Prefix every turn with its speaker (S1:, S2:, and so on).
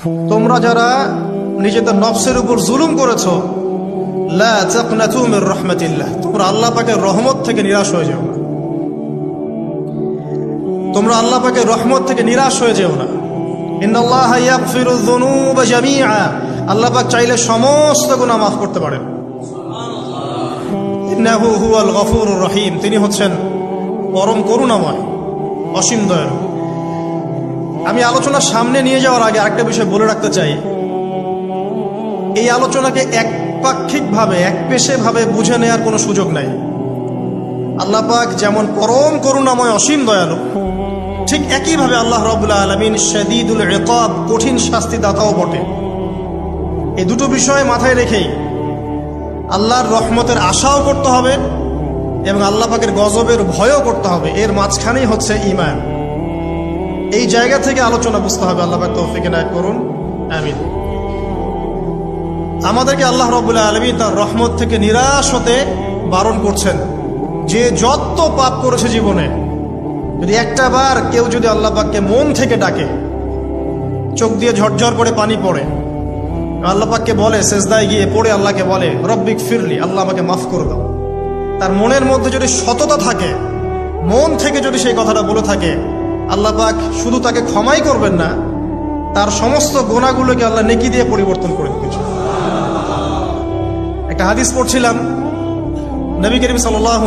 S1: তোমরা যারা নিজেদের নফসের উপর জুলুম করেছো, লা তাকনাতু মির রাহমাতিল্লাহ, তোমরা আল্লাহ পাকের রহমত থেকে নিরাশ হয়ে যেও না। তোমরা আল্লাহ পাকের রহমত থেকে নিরাশ হয়ে যেও না। ইন্নাল্লাহা ইয়াগফিরুয যুনুবা জামিআ, আল্লাহ পাক চাইলে সমস্ত গুনাহ মাফ করতে পারেন। ইন্নাহু হুয়াল গফুরুর রহিম, তিনি হচ্ছেন পরম করুণাময়, অসীম দয়ালু। আমি আলোচনা সামনে নিয়ে যাওয়ার আগে আরেকটা বিষয় বলে রাখতে চাই। এই আলোচনাকে একপাক্ষিকভাবে একপেশেভাবে বুঝে নেওয়ার কোনো সুযোগ নাই। আল্লাহ পাক যেমন পরম করুণাময় অসীম দয়ালু, ঠিক একইভাবে আল্লাহ রাব্বুল আলামিন শাদীদুল ইকাব, কঠিন শাস্তিদাতাও বটে। এই দুটো বিষয় মাথায় রেখেই আল্লাহর রহমতের আশাও করতে হবে এবং আল্লাহ পাকের গজবের ভয়ও করতে হবে। এর মাঝখানেই হচ্ছে ঈমান। এই জায়গা থেকে আলোচনা বুঝতে হবে। আল্লাহ পাক তৌফিক এনায়েত করুন, আমিন। আমাদেরকে আল্লাহ রাব্বুল আলামিন তার রহমত থেকে নিরাশ হতে বারণ করছেন। যে যত পাপ করেছে জীবনে, যদি একটা বার কেউ যদি আল্লাহ পাককে মন থেকে ডাকে, চোখ দিয়ে ঝরঝর করে পানি পড়ে, আল্লাহ পাককে বলে, সেজদায় গিয়ে পড়ে আল্লাহকে বলে, রব্বিক ফিরলি, আল্লাহ আমাকে মাফ করে দাও, তার মনের মধ্যে যদি সততা থাকে, মন থেকে যদি সেই কথাটা বলে থাকে, আল্লাহ পাক শুধু তাকে ক্ষমাই করবেন না, তার সমস্ত গুনাহগুলোকে আল্লাহ নেকি দিয়ে পরিবর্তন করে দিয়েছে। একটা হাদিস পড়ছিলাম, নবী করিম সাল্লাল্লাহু